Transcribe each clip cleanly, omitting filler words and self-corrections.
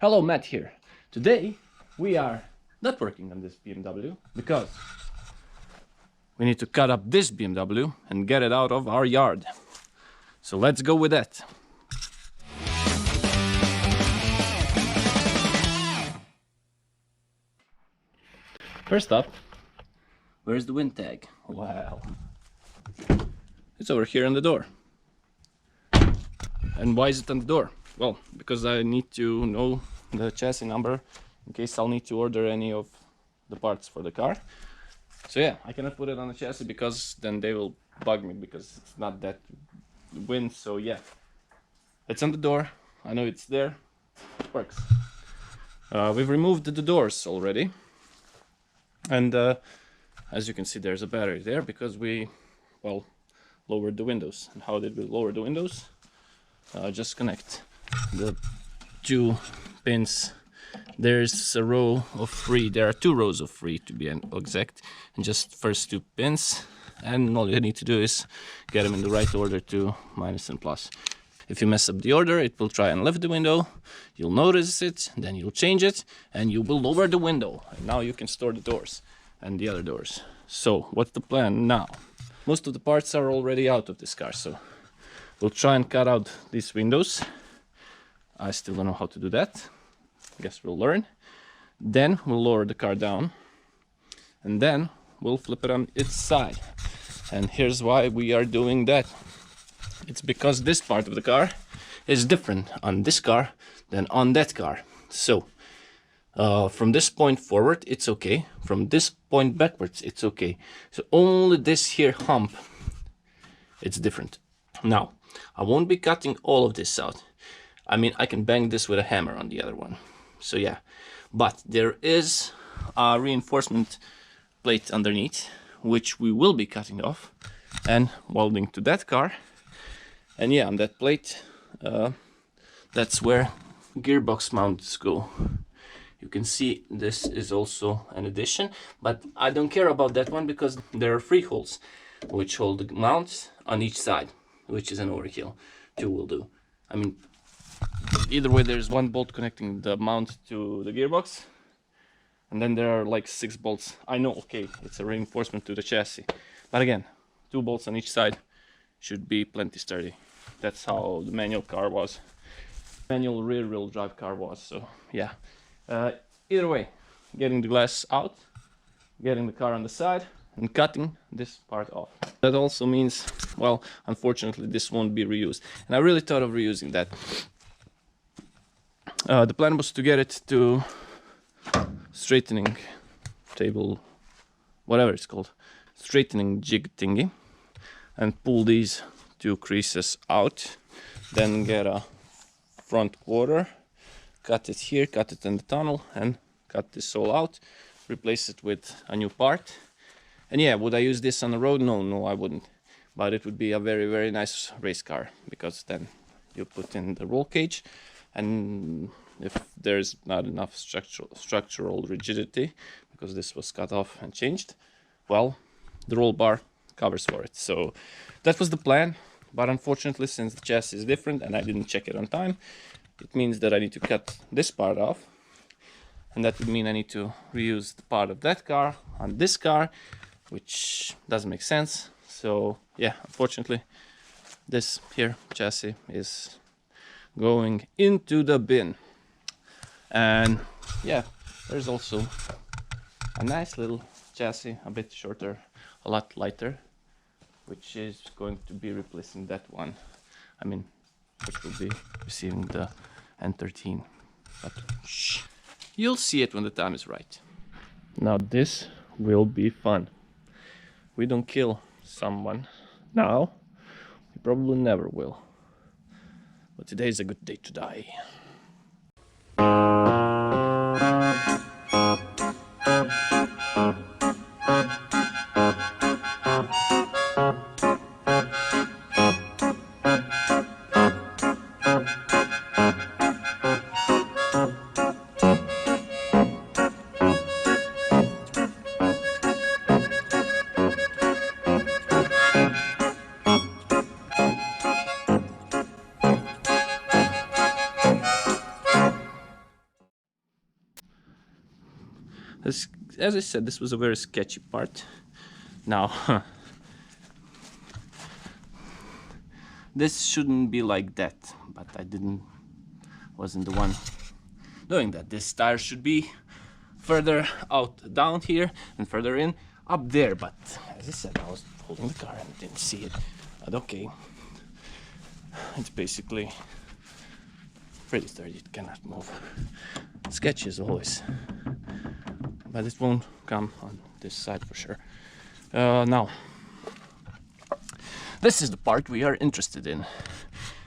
Hello, Matt here. Today we are not working on this BMW because we need to cut up this BMW and get it out of our yard. So let's go with that. First up, where's the wind tag? Wow. It's over here on the door. And why is it on the door? Well, because I need to know the chassis number in case I'll need to order any of the parts for the car. So yeah, I cannot put it on the chassis because then they will bug me because it's not that wind. So yeah, it's on the door. I know it's there. It works. We've removed the doors already. And as you can see, there's a battery there because we, well, lowered the windows. And how did we lower the windows? Just connect the two pins. There's a row of three. There are two rows of three to be exact, and just first two pins. And all you need to do is get them in the right order to minus and plus. If you mess up the order, it will try and lift the window. You'll notice it, then you'll change it, and you will lower the window. And now you can store the doors and the other doors. So what's the plan now? Most of the parts are already out of this car, so we'll try and cut out these windows. I still don't know how to do that. I guess we'll learn. Then we'll lower the car down, and then we'll flip it on its side. And here's why we are doing that. It's because this part of the car is different on this car than on that car. So from this point forward, it's okay. From this point backwards, it's okay. So only this here hump, it's different. Now, I won't be cutting all of this out. I mean, I can bang this with a hammer on the other one. So yeah, but there is a reinforcement plate underneath, which we will be cutting off and welding to that car. And yeah, on that plate, that's where gearbox mounts go. You can see this is also an addition, but I don't care about that one because there are 3 holes which hold the mounts on each side, which is an overkill. 2 will do. I mean, either way, there's 1 bolt connecting the mount to the gearbox, and then there are like 6 bolts. I know, okay, it's a reinforcement to the chassis, but again, 2 bolts on each side should be plenty sturdy. That's how the manual car was. Manual rear-wheel drive car was, so yeah. Either way, getting the glass out, getting the car on the side, and cutting this part off. That also means, well, unfortunately, this won't be reused. And I really thought of reusing that. The plan was to get it to straightening table, whatever it's called, straightening jig thingy, and pull these 2 creases out, then get a front quarter, cut it here, cut it in the tunnel, and cut this all out, replace it with a new part. And yeah, would I use this on the road? No, I wouldn't. But it would be a very, very nice race car, because then you put in the roll cage, and if there's not enough structural rigidity, because this was cut off and changed, well, the roll bar covers for it. So that was the plan, but unfortunately, since the chassis is different and I didn't check it on time, it means that I need to cut this part off, and that would mean I need to reuse the part of that car on this car, which doesn't make sense. So yeah, unfortunately, this here chassis is going into the bin. And yeah, there's also a nice little chassis, a bit shorter, a lot lighter, which is going to be replacing that one. I mean, which will be receiving the N13. But shh, you'll see it when the time is right. Now this will be fun. We don't kill someone now. We probably never will. But today is a good day to die. As I said, this was a very sketchy part. Now, this shouldn't be like that, but I wasn't the one doing that. This tire should be further out down here and further in up there, but as I said, I was holding the car and didn't see it. But okay, it's basically pretty sturdy, it cannot move. Sketchy as always, but it won't come on this side for sure. Now, this is the part we are interested in.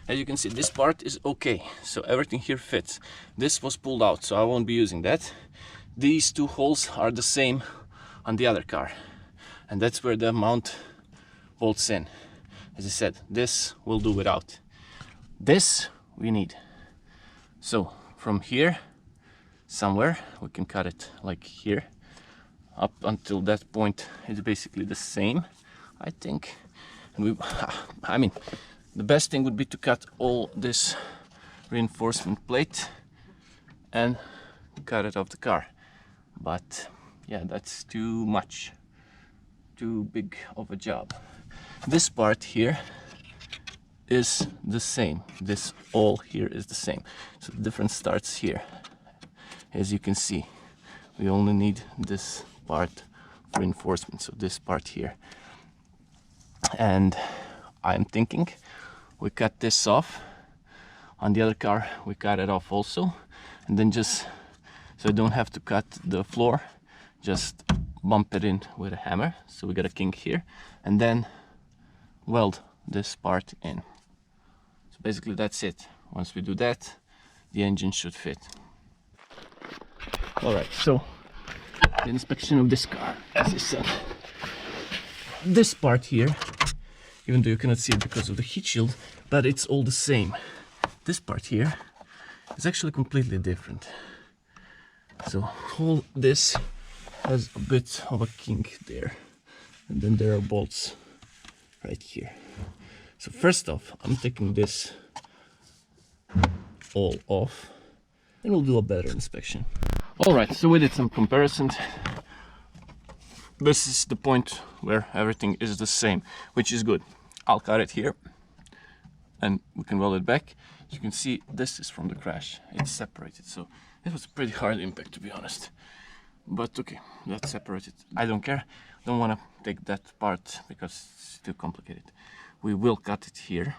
As you can see, this part is okay, so everything here fits. This was pulled out, so I won't be using that. These two holes are the same on the other car, and that's where the mount bolts in. As I said, this will do without. This we need. So from here somewhere we can cut it like here. Up until that point it's basically the same, I think. And I mean, the best thing would be to cut all this reinforcement plate and cut it off the car. But yeah, that's too much, too big of a job. This part here is the same. This all here is the same. So the difference starts here. As you can see, we only need this part for reinforcement, so this part here. And I'm thinking we cut this off. On the other car we cut it off also, and then just so I don't have to cut the floor, just bump it in with a hammer, so we got a kink here, and then weld this part in. So basically that's it. Once we do that, the engine should fit. Alright, so the inspection of this car, as I said. This part here, even though you cannot see it because of the heat shield, but it's all the same. This part here is actually completely different. So all this has a bit of a kink there, and then there are bolts right here. So first off, I'm taking this all off and we'll do a better inspection. Alright, so we did some comparisons. This is the point where everything is the same, which is good. I'll cut it here and we can weld it back. As you can see, this is from the crash. It's separated, so it was a pretty hard impact, to be honest. But okay, that's separated. I don't care. Don't want to take that part because it's too complicated. We will cut it here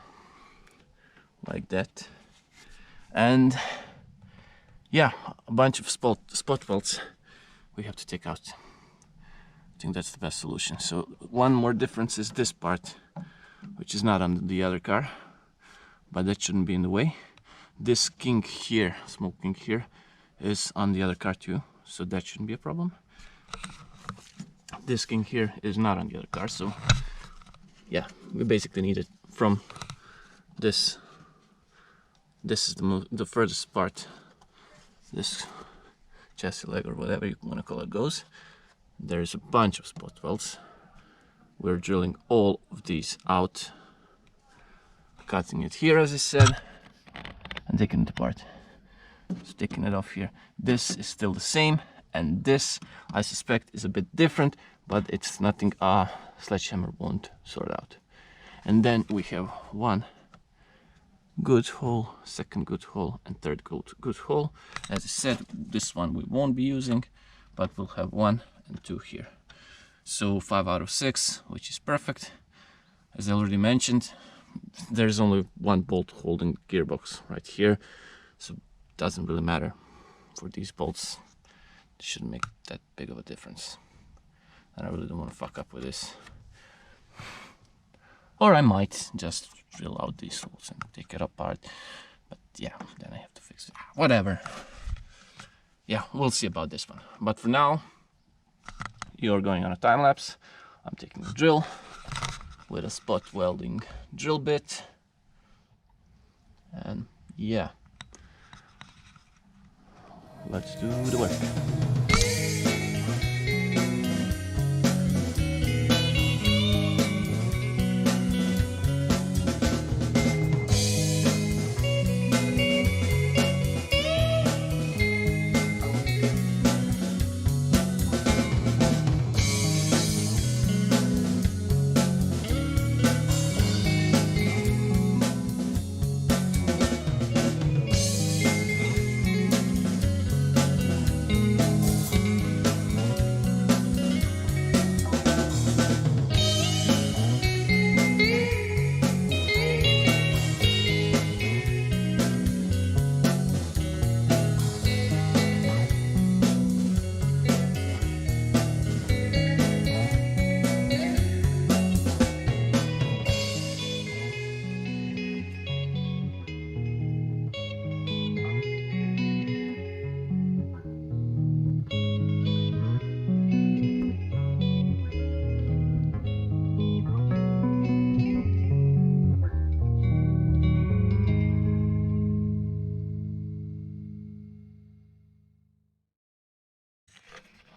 like that. And yeah, a bunch of spot welds we have to take out. I think that's the best solution. So one more difference is this part, which is not on the other car, but that shouldn't be in the way. This kink here, small kink here, is on the other car too, so that shouldn't be a problem. This kink here is not on the other car, so yeah, we basically need it from this. This is the furthest part, this chassis leg or whatever you want to call it goes. There's a bunch of spot welds. We're drilling all of these out, cutting it here as I said, and taking it apart. So taking it off here. This is still the same, and this I suspect is a bit different, but it's nothing a sledgehammer won't sort out. And then we have one good hole, second good hole, and third good hole. As I said, this one we won't be using, but we'll have 1 and 2 here. So 5 out of 6, which is perfect. As I already mentioned, there's only one bolt holding the gearbox right here, so it doesn't really matter for these bolts. It shouldn't make that big of a difference, and I really don't want to fuck up with this. Or I might just drill out these holes and take it apart, but yeah, then I have to fix it. Whatever. Yeah, we'll see about this one. But for now, you're going on a time lapse. I'm taking the drill with a spot welding drill bit, and yeah, let's do the work.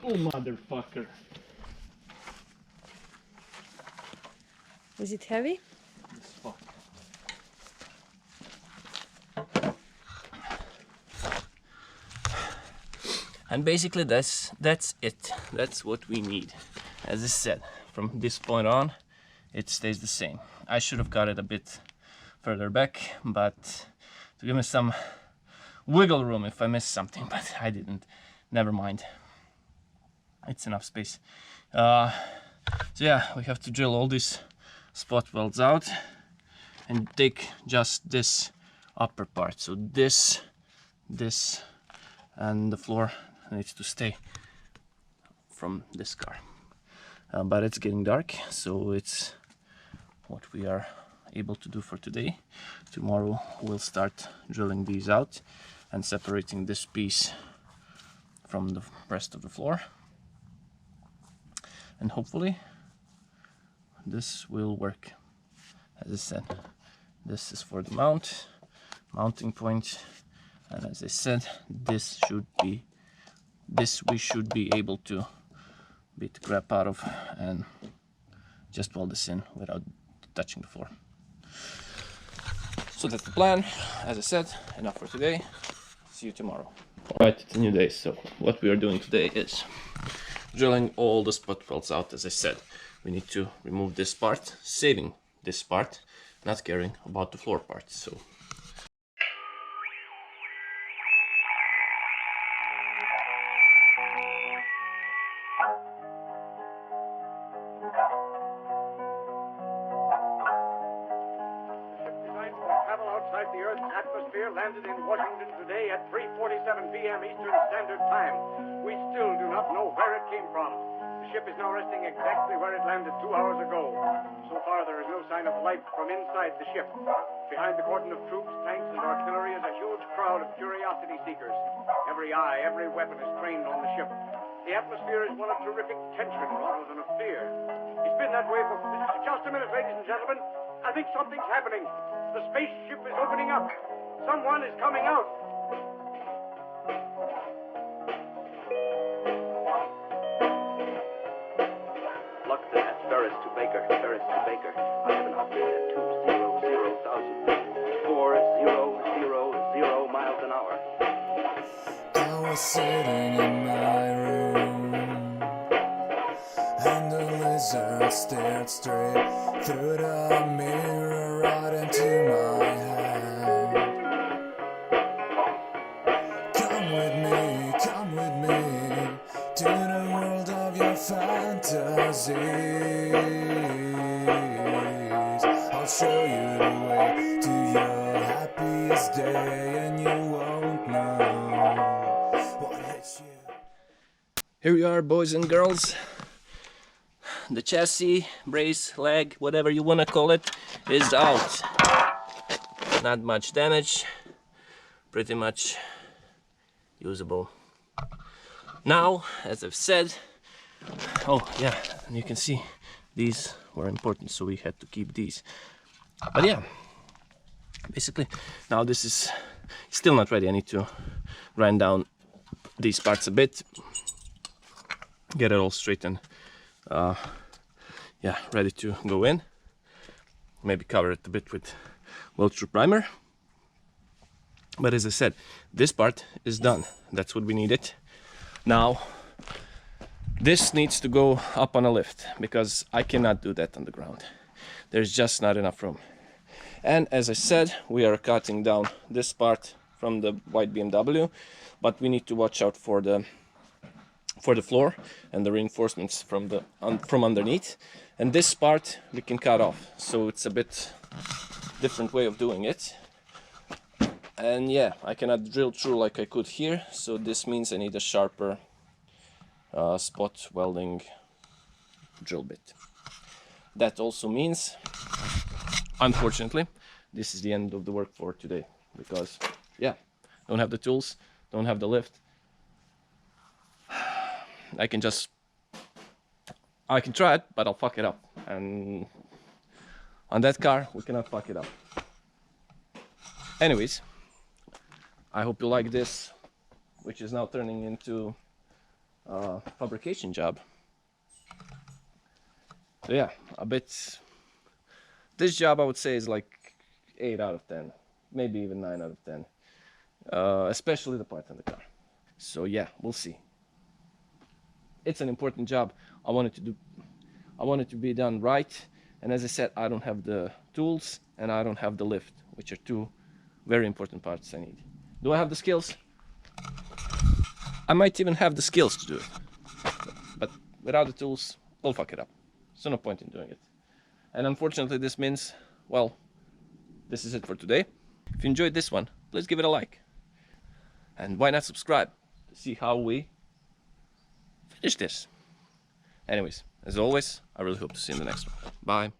Oh, motherfucker. Is it heavy? This fuck. And basically that's it. That's what we need. As I said, from this point on, it stays the same. I should have got it a bit further back, but to give me some wiggle room if I miss something, but I didn't. Never mind. It's enough space. So yeah, we have to drill all these spot welds out and take just this upper part. So this, and the floor needs to stay from this car. But it's getting dark, so it's what we are able to do for today. Tomorrow we'll start drilling these out and separating this piece from the rest of the floor. And hopefully this will work. As I said, this is for the mounting point, and as I said, this we should be able to beat the crap out of and just weld this in without touching the floor. So that's the plan. As I said, enough for today. See you tomorrow. Alright, it's a new day, so what we are doing today is drilling all the spot welds out. As I said, we need to remove this part, saving this part, not caring about the floor part. So the Earth's atmosphere landed in Washington today at 3:47 p.m. Eastern Standard Time. We still do not know where it came from. The ship is now resting exactly where it landed 2 hours ago. So far, there is no sign of life from inside the ship. Behind the cordon of troops, tanks, and artillery is a huge crowd of curiosity seekers. Every eye, every weapon is trained on the ship. The atmosphere is one of terrific tension rather than of fear. It's been that way for... Just a minute, ladies and gentlemen. I think something's happening. The spaceship is opening up. Someone is coming out. Look, that's Ferris to Baker. Ferris to Baker. I have an update at 200,000. 4000 miles an hour. I was sitting in my room, and the lizard stared straight through the mirror right into my hand. Come with me to the world of your fantasies. I'll show you the way to your happiest day, and you won't know what hits you. here we are, boys and girls. The chassis, brace, leg, whatever you want to call it, is out. Not much damage, pretty much usable. Now, as I've said, oh yeah, and you can see these were important, so we had to keep these. But yeah, basically, now this is still not ready. I need to grind down these parts a bit, get it all straight and yeah, ready to go in. Maybe cover it a bit with weld-through primer. But as I said, this part is done. That's what we needed. Now this needs to go up on a lift, because I cannot do that on the ground. There's just not enough room. And as I said, we are cutting down this part from the white BMW, but we need to watch out for the floor and the reinforcements from underneath. And this part we can cut off, so it's a bit different way of doing it. And yeah, I cannot drill through like I could here, so this means I need a sharper spot welding drill bit. That also means, unfortunately, this is the end of the work for today, because yeah, don't have the tools, don't have the lift. I can try it, but I'll fuck it up. And on that car, we cannot fuck it up. Anyways, I hope you like this, which is now turning into fabrication job. So yeah, a bit. This job I would say is like 8 out of 10, maybe even 9 out of 10, especially the part in the car. So yeah, we'll see. It's an important job. I want it to be done right. And as I said, I don't have the tools and I don't have the lift, which are two very important parts I need. Do I have the skills? I might even have the skills to do it. But without the tools, we'll fuck it up. So no point in doing it. And unfortunately, this means, well, this is it for today. If you enjoyed this one, please give it a like. And why not subscribe to see how we finish this? Anyways, as always, I really hope to see you in the next one. Bye.